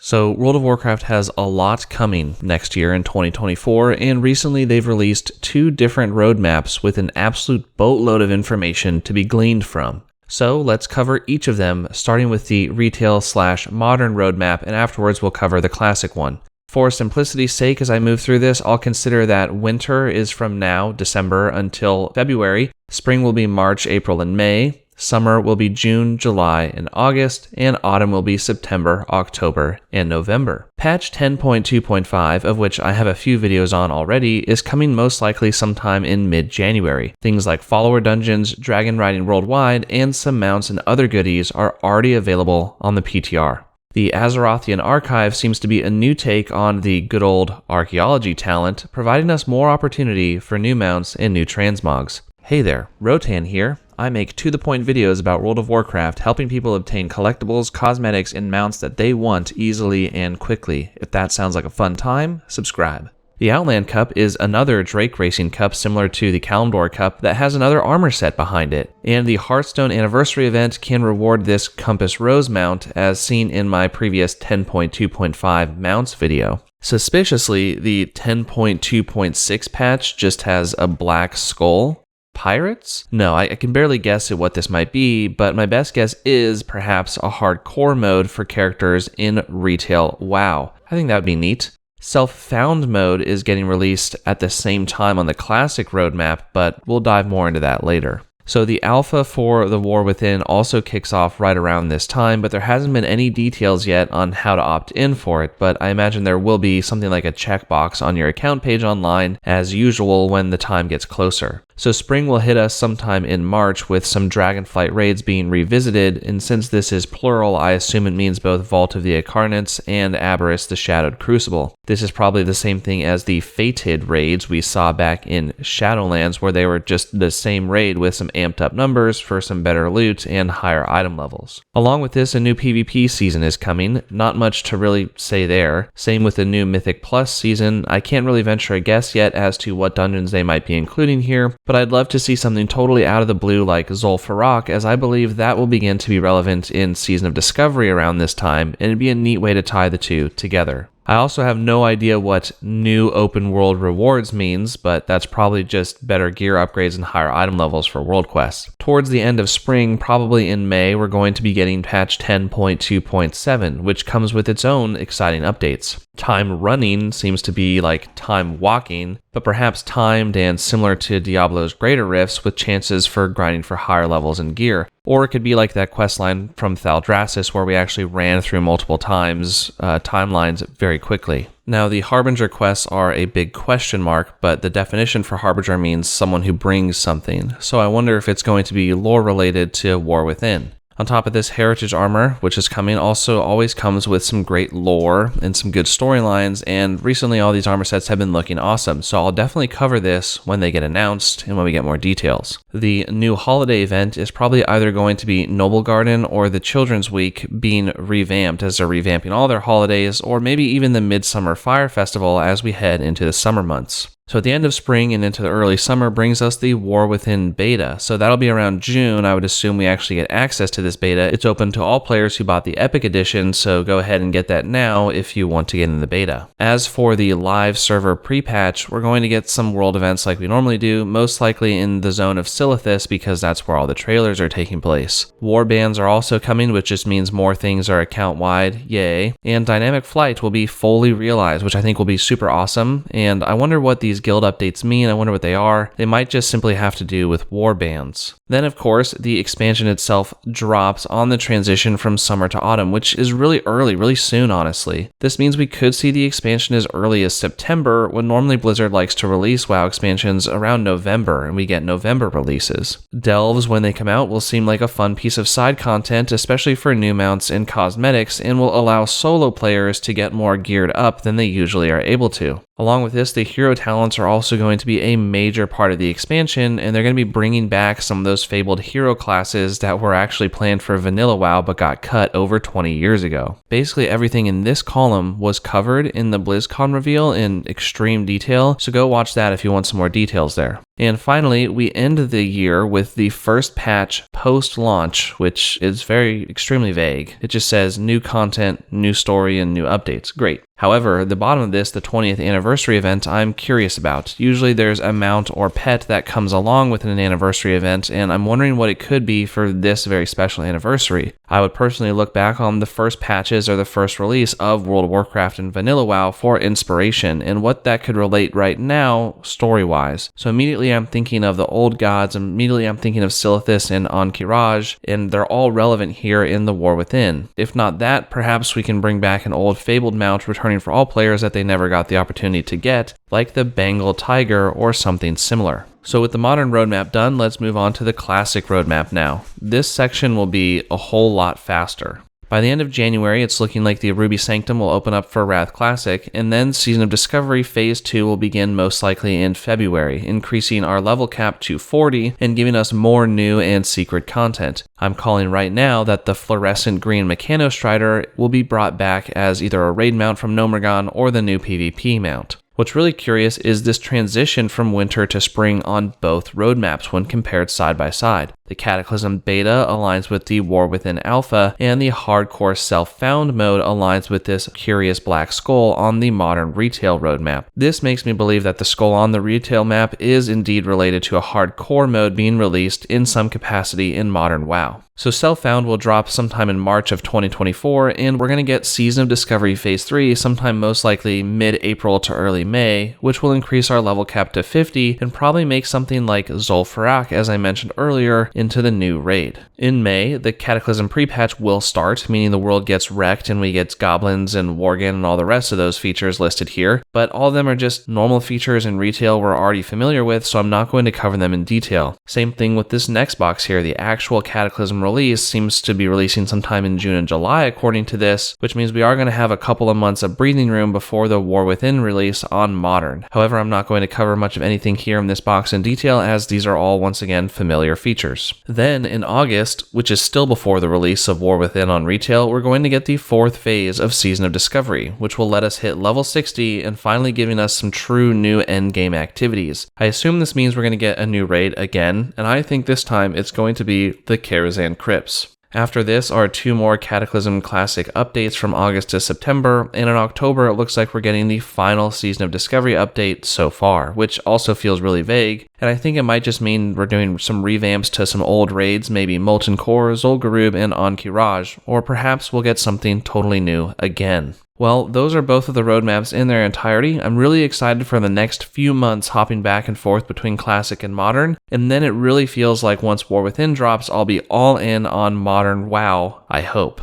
So World of Warcraft has a lot coming next year in 2024, and recently they've released 2 different roadmaps with an absolute boatload of information to be gleaned from. So let's cover each of them, starting with the retail/modern roadmap, and afterwards we'll cover the classic one. For simplicity's sake, as I move through this, I'll consider that winter is from now, December, until February, spring will be March, April, and May, summer will be June, July, and August, and autumn will be September, October, and November. Patch 10.2.5, of which I have a few videos on already, is coming most likely sometime in mid-January. Things like follower dungeons, dragon riding worldwide, and some mounts and other goodies are already available on the PTR. The Azerothian Archive seems to be a new take on the good old archaeology talent, providing us more opportunity for new mounts and new transmogs. Hey there, Rotan here. I make to-the-point videos about World of Warcraft, helping people obtain collectibles, cosmetics, and mounts that they want easily and quickly. If that sounds like a fun time, subscribe. The Outland Cup is another Drake Racing Cup similar to the Kalimdor Cup that has another armor set behind it, and the Hearthstone Anniversary event can reward this Compass Rose mount as seen in my previous 10.2.5 mounts video. Suspiciously, the 10.2.6 patch just has a black skull. Pirates? No, I can barely guess at what this might be, but my best guess is perhaps a hardcore mode for characters in retail WoW. I think that would be neat. Self-found mode is getting released at the same time on the classic roadmap, but we'll dive more into that later. So the alpha for the War Within also kicks off right around this time, but there hasn't been any details yet on how to opt in for it, but I imagine there will be something like a checkbox on your account page online as usual when the time gets closer. So spring will hit us sometime in March with some Dragonflight raids being revisited, and since this is plural, I assume it means both Vault of the Incarnates and Aberrus the Shadowed Crucible. This is probably the same thing as the Fated raids we saw back in Shadowlands, where they were just the same raid with some amped up numbers for some better loot and higher item levels. Along with this, a new PvP season is coming. Not much to really say there. Same with the new Mythic Plus season. I can't really venture a guess yet as to what dungeons they might be including here, but I'd love to see something totally out of the blue like Zul'Farrak, as I believe that will begin to be relevant in Season of Discovery around this time, and it'd be a neat way to tie the two together. I also have no idea what new open world rewards means, but that's probably just better gear upgrades and higher item levels for world quests. Towards the end of spring, probably in May, we're going to be getting patch 10.2.7, which comes with its own exciting updates. Time running seems to be like time walking, but perhaps timed and similar to Diablo's Greater Rifts with chances for grinding for higher levels in gear. Or it could be like that questline from Thaldraszus where we actually ran through multiple timelines very quickly. Now, the Harbinger quests are a big question mark, but the definition for Harbinger means someone who brings something, so I wonder if it's going to be lore related to War Within. On top of this, Heritage armor, which is coming, also always comes with some great lore and some good storylines, and recently all these armor sets have been looking awesome, so I'll definitely cover this when they get announced and when we get more details. The new holiday event is probably either going to be Noble Garden or the Children's Week being revamped as they're revamping all their holidays, or maybe even the Midsummer Fire Festival as we head into the summer months. So at the end of spring and into the early summer brings us the War Within beta. So that'll be around June. I would assume we actually get access to this beta. It's open to all players who bought the Epic Edition, so go ahead and get that now if you want to get in the beta. As for the live server pre-patch, we're going to get some world events like we normally do, most likely in the zone of Silithus because that's where all the trailers are taking place. War bands are also coming, which just means more things are account-wide, yay. And Dynamic Flight will be fully realized, which I think will be super awesome, and I wonder what these guild updates mean. I wonder what they are. They might just simply have to do with war bands. Then, of course, the expansion itself drops on the transition from summer to autumn, which is really early, really soon, honestly. This means we could see the expansion as early as September, when normally Blizzard likes to release WoW expansions around November, and we get November releases. Delves, when they come out, will seem like a fun piece of side content, especially for new mounts and cosmetics, and will allow solo players to get more geared up than they usually are able to. Along with this, the hero talents are also going to be a major part of the expansion, and they're going to be bringing back some of those fabled hero classes that were actually planned for vanilla WoW but got cut over 20 years ago. Basically, everything in this column was covered in the BlizzCon reveal in extreme detail, so go watch that if you want some more details there. And finally, we end the year with the first patch post-launch, which is extremely vague. It just says new content, new story, and new updates. Great. However, the bottom of this, the 20th anniversary event, I'm curious about. Usually there's a mount or pet that comes along with an anniversary event, and I'm wondering what it could be for this very special anniversary. I would personally look back on the first patches or the first release of World of Warcraft and Vanilla WoW for inspiration and what that could relate right now story-wise. So immediately I'm thinking of the old gods, immediately I'm thinking of Silithus and Ankh-Kiraj, and they're all relevant here in the War Within. If not that, perhaps we can bring back an old fabled mount returning for all players that they never got the opportunity to get, like the Bengal Tiger or something similar. So with the modern roadmap done, let's move on to the classic roadmap now. This section will be a whole lot faster. By the end of January, it's looking like the Ruby Sanctum will open up for Wrath Classic, and then Season of Discovery Phase 2 will begin most likely in February, increasing our level cap to 40 and giving us more new and secret content. I'm calling right now that the fluorescent green Mechanostrider will be brought back as either a raid mount from Nomergon or the new PvP mount. What's really curious is this transition from winter to spring on both roadmaps when compared side by side. The Cataclysm Beta aligns with the War Within Alpha, and the Hardcore Self-Found mode aligns with this Curious Black Skull on the modern retail roadmap. This makes me believe that the skull on the retail map is indeed related to a hardcore mode being released in some capacity in modern WoW. So Self-Found will drop sometime in March of 2024, and we're going to get Season of Discovery Phase 3 sometime most likely mid-April to early May, which will increase our level cap to 50 and probably make something like Zul'Farrak, as I mentioned earlier, into the new raid. In May, the Cataclysm pre-patch will start, meaning the world gets wrecked and we get goblins and Worgen and all the rest of those features listed here, but all of them are just normal features in retail we're already familiar with, so I'm not going to cover them in detail. Same thing with this next box here. The actual Cataclysm release seems to be releasing sometime in June and July according to this, which means we are going to have a couple of months of breathing room before the War Within release on Modern. However, I'm not going to cover much of anything here in this box in detail, as these are all once again familiar features. Then in August, which is still before the release of War Within on retail, we're going to get the fourth phase of Season of Discovery, which will let us hit level 60 and finally giving us some true new endgame activities. I assume this means we're going to get a new raid again, and I think this time it's going to be the Karazhan Crypts. After this are two more Cataclysm Classic updates from August to September, and in October it looks like we're getting the final Season of Discovery update so far, which also feels really vague, and I think it might just mean we're doing some revamps to some old raids, maybe Molten Core, Zul'Gurub, and Ankh-Kiraj, or perhaps we'll get something totally new again. Well, those are both of the roadmaps in their entirety. I'm really excited for the next few months hopping back and forth between Classic and Modern, and then it really feels like once War Within drops, I'll be all in on Modern WoW, I hope.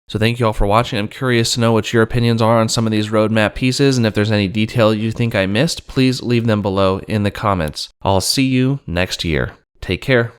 So thank you all for watching. I'm curious to know what your opinions are on some of these roadmap pieces, and if there's any detail you think I missed, please leave them below in the comments. I'll see you next year. Take care.